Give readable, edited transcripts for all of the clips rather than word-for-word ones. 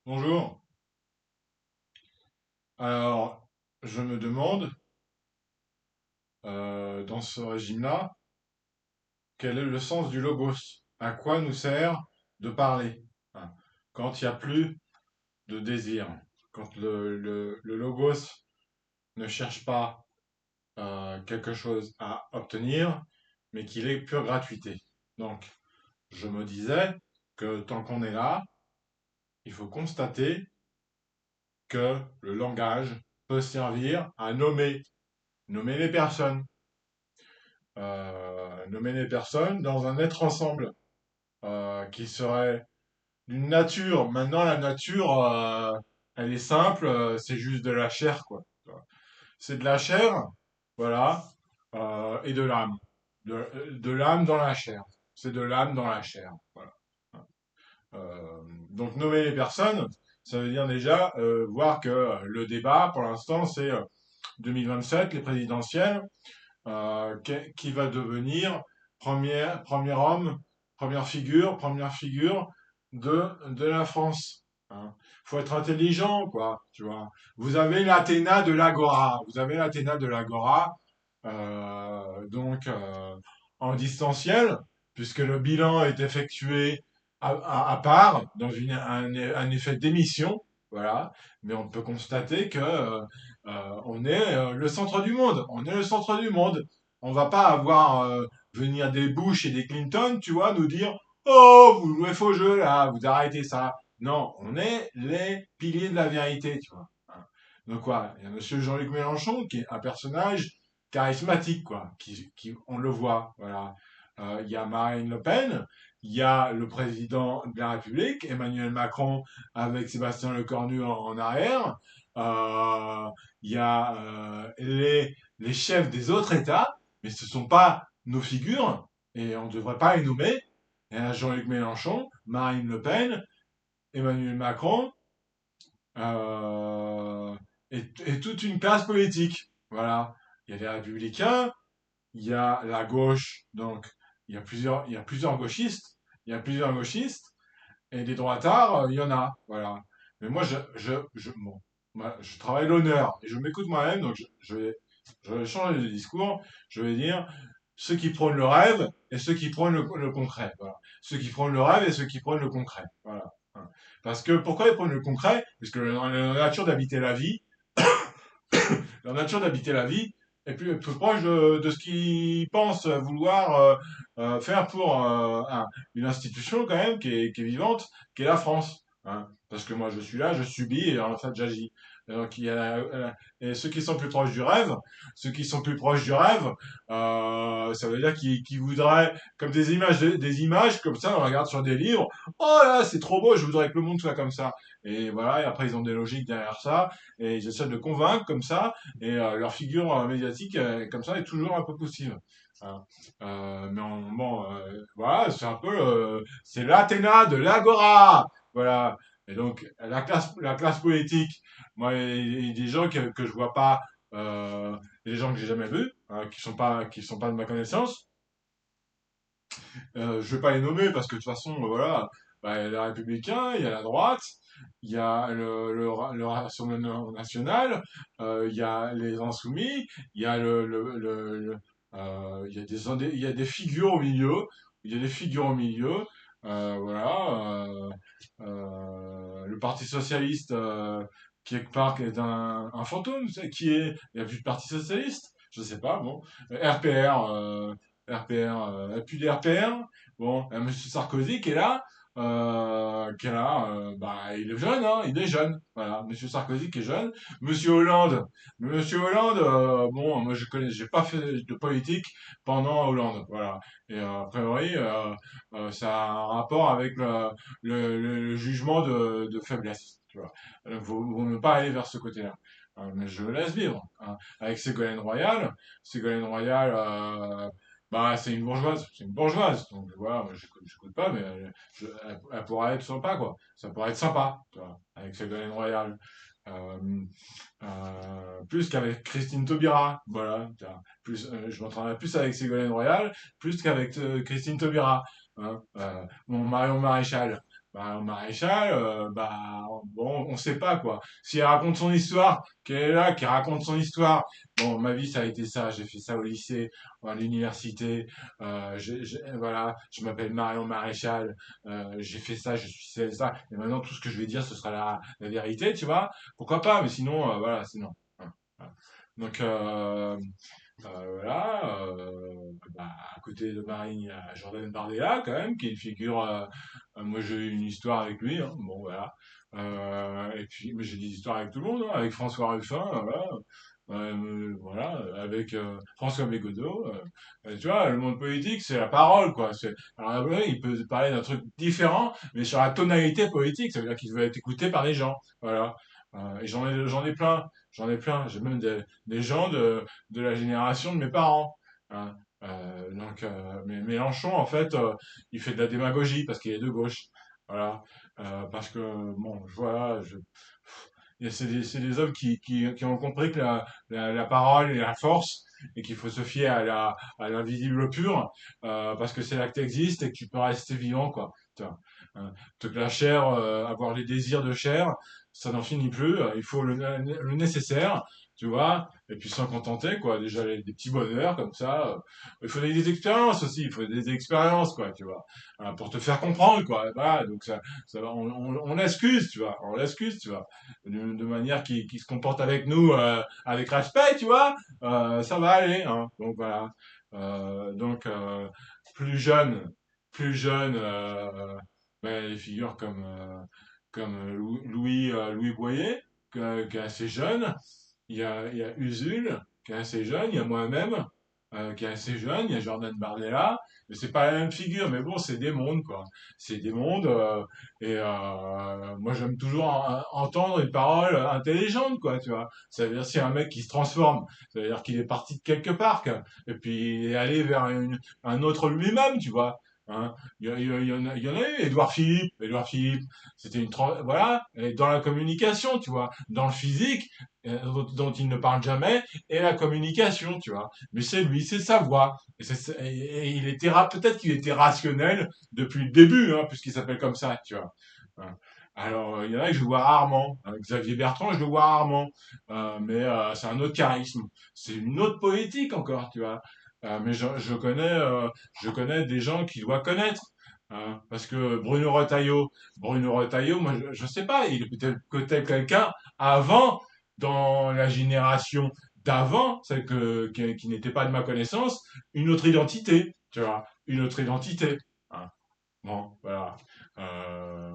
Bonjour. Alors, je me demande, dans ce régime-là, quel est le sens du logos? À quoi nous sert de parler? Hein, quand il n'y a plus de désir, quand le logos ne cherche pas quelque chose à obtenir, mais qu'il est pure gratuité. Donc, je me disais que tant qu'on est là, il faut constater que le langage peut servir à nommer les personnes. Nommer les personnes dans un être ensemble qui serait d'une nature. Maintenant, la nature, elle est simple, c'est juste de la chair, quoi. C'est de la chair, voilà, et de l'âme. De l'âme dans la chair. C'est de l'âme dans la chair, voilà. Donc, nommer les personnes, ça veut dire déjà voir que le débat, pour l'instant, c'est 2027, les présidentielles. Qui va devenir premier homme, première figure de la France. Hein. Faut être intelligent, quoi, tu vois. Vous avez l'Athéna de l'Agora. Vous avez l'Athéna de l'Agora, donc en distanciel, puisque le bilan est effectué à part, dans un effet d'émission, voilà. Mais on peut constater que on est le centre du monde. On est le centre du monde. On va pas avoir venir des Bush et des Clinton, tu vois, nous dire oh, vous jouez faux jeu là, vous arrêtez ça. Non, on est les piliers de la vérité, tu vois. Hein. Donc quoi, il y a Monsieur Jean-Luc Mélenchon qui est un personnage charismatique, quoi, on le voit, voilà. Il y a Marine Le Pen, il y a le président de la République, Emmanuel Macron, avec Sébastien Lecornu en arrière. Euh, il y a les chefs des autres États, mais ce ne sont pas nos figures, et on ne devrait pas les nommer. Il y a Jean-Luc Mélenchon, Marine Le Pen, Emmanuel Macron, euh, et toute une classe politique. Voilà. Il y a les républicains, il y a la gauche, donc il y a plusieurs gauchistes, il y a plusieurs gauchistes, et des droitards, il y en a, voilà. Mais moi, bon, moi, je travaille l'honneur, et je m'écoute moi-même, donc je vais changer de discours, je vais dire ceux qui prônent le rêve et ceux qui prônent le concret, voilà. Ceux qui prônent le rêve et ceux qui prônent le concret, voilà. Hein. Parce que, pourquoi ils prônent le concret? Parce que la nature d'habiter la vie, la nature d'habiter la vie est plus proche de ce qu'ils pensent vouloir faire pour une institution quand même qui est vivante, qui est la France. Hein. Parce que moi je suis là, je subis et en fait j'agis. Donc et ceux qui sont plus proches du rêve, ceux qui sont plus proches du rêve, ça veut dire qu'ils voudraient comme des images comme ça, on regarde sur des livres. Oh là, c'est trop beau, je voudrais que le monde soit comme ça. Et voilà, et après ils ont des logiques derrière ça, et ils essaient de convaincre comme ça, et leur figure médiatique comme ça est toujours un peu possible. Hein. Bon, voilà, c'est un peu, c'est l'Athéna de l'Agora, voilà. Et donc la classe politique, moi, il y a des gens que je vois pas, des gens que j'ai jamais vus, hein, qui sont pas de ma connaissance. Je vais pas les nommer parce que de toute façon, voilà, bah, il y a les Républicains, il y a la droite, il y a le Rassemblement national, il y a les Insoumis, il y a il y a des figures au milieu, il y a des figures au milieu, voilà, le Parti socialiste, quelque part, qui est un fantôme, il n'y a plus de Parti socialiste, je sais pas, bon, RPR, RPR, plus des RPR. Bon, Monsieur Sarkozy qui est là, bah, il est jeune, hein, il est jeune. Voilà, Monsieur Sarkozy qui est jeune. Monsieur Hollande, bon, moi j'ai pas fait de politique pendant Hollande, voilà. Et a priori, ça a un rapport avec le jugement de faiblesse, tu vois. Vaut ne pas aller vers ce côté-là. Mais je le laisse vivre. Hein. Avec Ségolène Royal, bah, c'est une bourgeoise. Donc voilà, moi j'écoute pas, mais elle pourrait être sympa, quoi. Ça pourrait être sympa, tu vois, avec Ségolène Royal. Euh, plus qu'avec Christine Taubira, voilà. Tu vois. Je m'entendrais plus avec Ségolène Royal, plus qu'avec Christine Taubira. Hein. Mon Marion Maréchal. Bah, au maréchal, bah, bon, on sait pas, quoi. Si elle raconte son histoire, qu'elle est là, qui raconte son histoire. Bon, ma vie, ça a été ça. J'ai fait ça au lycée, à l'université. Voilà, je m'appelle Marion Maréchal. J'ai fait ça, je suis ça. Et maintenant, tout ce que je vais dire, ce sera la vérité, tu vois. Pourquoi pas, mais sinon, voilà, sinon. Voilà. Voilà. Donc, voilà. Bah, à côté de Marine, il y a Jordan Bardella, quand même, qui est une figure. Moi, j'ai eu une histoire avec lui. Hein, bon, voilà. Et puis, mais j'ai des histoires avec tout le monde, hein, avec François Ruffin, voilà. Voilà, avec François Bégodeau. Tu vois, le monde politique, c'est la parole, quoi. Alors, après, il peut parler d'un truc différent, mais sur la tonalité politique, ça veut dire qu'il veut être écouté par les gens. Voilà. Et j'en ai plein. J'en ai plein. J'ai même des gens de la génération de mes parents. Hein. Mais Mélenchon, en fait, il fait de la démagogie parce qu'il est de gauche. Voilà. Parce que, bon, voilà, c'est des hommes qui ont compris que la parole est la force et qu'il faut se fier à l'invisible pur parce que c'est là que tu existes et que tu peux rester vivant, quoi. Tu vois. Que la chair, avoir les désirs de chair, ça n'en finit plus. Il faut le nécessaire, tu vois, et puis s'en contenter, quoi. Déjà, des petits bonheurs comme ça. Il faut des expériences aussi, il faut des expériences, quoi, tu vois, pour te faire comprendre, quoi. Voilà, donc on l'excuse, tu vois, on l'excuse, tu vois, de manière qui se comporte avec nous avec respect, tu vois, ça va aller, hein. Donc voilà. Donc plus jeune, plus jeune, ben, des figures comme Louis Boyer, qui est assez jeune. Il y a Usul, qui est assez jeune. Il y a moi-même, qui est assez jeune. Il y a Jordan Bardella. Mais c'est pas la même figure. Mais bon, c'est des mondes, quoi. C'est des mondes. Moi, j'aime toujours entendre une parole intelligente, quoi, tu vois. Ça veut dire c'est un mec qui se transforme. Ça veut dire qu'il est parti de quelque part, quoi. Et puis il est allé vers un autre lui-même, tu vois. Hein. Il y en a eu, Édouard Philippe. Édouard Philippe, c'était voilà, et dans la communication, tu vois, dans le physique, dont il ne parle jamais, et la communication, tu vois. Mais c'est lui, c'est sa voix. Et il était peut-être qu'il était rationnel depuis le début, hein, puisqu'il s'appelle comme ça, tu vois. Hein. Alors, il y en a que je vois rarement. Hein. Xavier Bertrand, je le vois rarement. Mais c'est un autre charisme. C'est une autre politique encore, tu vois. Mais je connais des gens qui doivent connaître. Hein, parce que Bruno Retailleau, moi je sais pas, il est peut-être quelqu'un avant, dans la génération d'avant, celle qui n'était pas de ma connaissance, une autre identité, tu vois, une autre identité. Hein. Bon, voilà.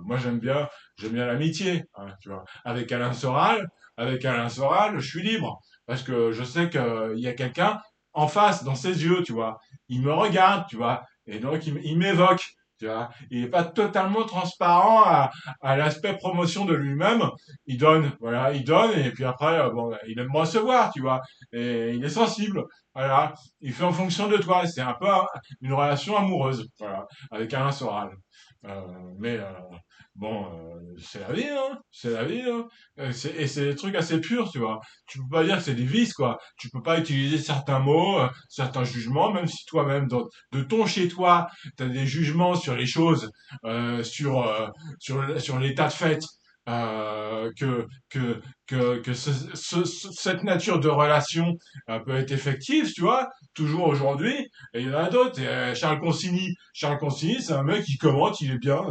Moi j'aime bien l'amitié, hein, tu vois. Avec Alain Soral, je suis libre parce que je sais qu'il y a quelqu'un en face, dans ses yeux, tu vois. Il me regarde, tu vois, et donc il m'évoque, tu vois. Il n'est pas totalement transparent à l'aspect promotion de lui-même. Il donne, voilà, il donne, et puis après, bon, il aime me recevoir, tu vois, et il est sensible, voilà. Il fait en fonction de toi. C'est un peu une relation amoureuse, voilà avec Alain Soral. Mais bon, c'est la vie, hein, c'est la vie, hein. Et c'est des trucs assez purs, tu vois. Tu peux pas dire que c'est des vices, quoi. Tu peux pas utiliser certains mots, certains jugements, même si toi-même, de ton chez toi, tu as des jugements sur les choses, sur l'état de fait. Que cette nature de relation peut être effective, tu vois, toujours aujourd'hui, et il y en a d'autres. Charles Consigny, c'est un mec qui commente, il est bien,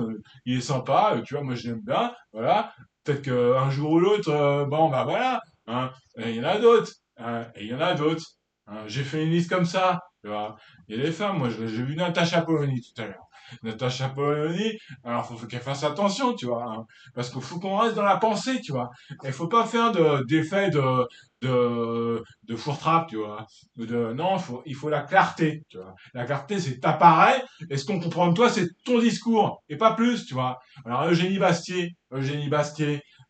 il est sympa, tu vois, moi je l'aime bien, voilà. Peut-être qu'un jour ou l'autre, bon, bah voilà, hein. Et il y en a d'autres, hein, et il y en a d'autres. Hein. J'ai fait une liste comme ça, tu vois. Il y a des femmes, moi j'ai vu Natacha Polony tout à l'heure. Natacha Polony, alors faut qu'elle fasse attention, tu vois, hein, parce qu'il faut qu'on reste dans la pensée, tu vois. Il faut pas faire d'effet de fourre-trappe, tu vois. Non, il faut la clarté, tu vois. La clarté, c'est t'apparaît, et ce qu'on comprend de toi, c'est ton discours, et pas plus, tu vois. Alors, Eugénie Bastier, ben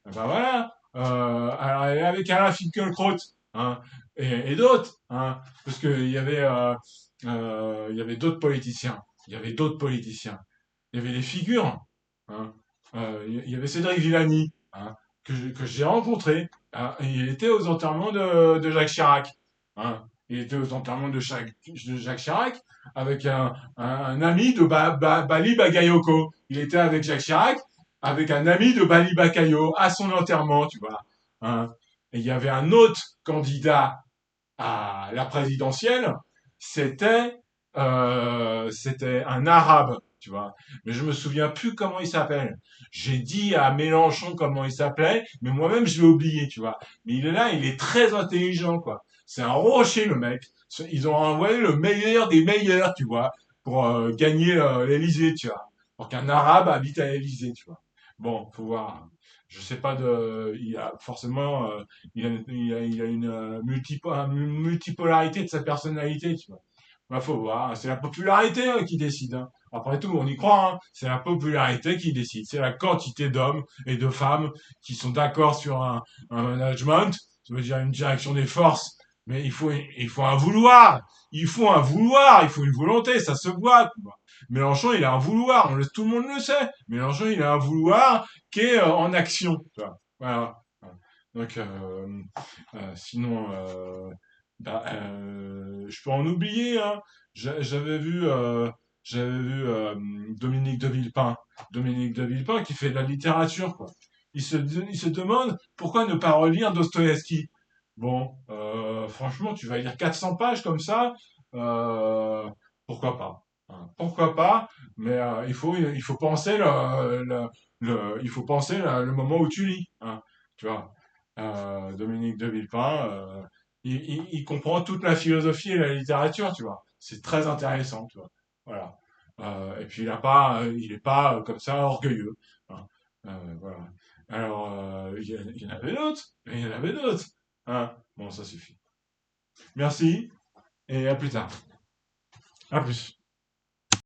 voilà, alors, elle est avec Alain Finkielkraut, hein, et d'autres, hein, parce il y avait d'autres politiciens, il y avait d'autres politiciens, il y avait des figures, hein, il y avait Cédric Villani, hein, que j'ai rencontré, hein, et il était aux enterrements de Jacques Chirac, hein. Il était aux enterrements de Jacques Chirac avec un ami de Bali Bagayoko. Il était avec Jacques Chirac avec un ami de Bali Bakayo à son enterrement, tu vois. Hein. Et il y avait un autre candidat à la présidentielle, c'était un arabe, tu vois. Mais je me souviens plus comment il s'appelle. J'ai dit à Mélenchon comment il s'appelait, mais moi-même je l'ai oublié, tu vois. Mais il est là, il est très intelligent, quoi. C'est un rocher, le mec. Ils ont envoyé le meilleur des meilleurs, tu vois, pour gagner l'Élysée, tu vois. Pour qu'un arabe habite à l'Élysée, tu vois. Bon, faut voir. Je sais pas il y a forcément, il a une multipolarité de sa personnalité, tu vois. Bah, faut voir, c'est la popularité qui décide. Hein. Après tout, on y croit, hein. C'est la popularité qui décide. C'est la quantité d'hommes et de femmes qui sont d'accord sur un management, ça veut dire une direction des forces. Mais il faut un vouloir. Il faut un vouloir, il faut une volonté, ça se voit. Quoi. Mélenchon, il a un vouloir, tout le monde le sait. Mélenchon, il a un vouloir qui est en action. Tu vois. Voilà. Donc, sinon, je peux en oublier. Hein. J'avais vu Dominique de Villepin. Dominique de Villepin qui fait de la littérature. Quoi. Il se demande pourquoi ne pas relire Dostoïevski. Bon, franchement, tu vas lire 400 pages comme ça. euh, Pourquoi pas? Hein. Pourquoi pas? Mais il faut penser il faut penser le moment où tu lis. Hein, tu vois. Dominique de Villepin, il comprend toute la philosophie et la littérature, tu vois. C'est très intéressant, tu vois. Voilà. Et puis il est pas comme ça orgueilleux. Hein. Voilà. Alors, il y en avait d'autres, il y en avait d'autres. Hein. Bon, ça suffit. Merci et à plus tard. À plus.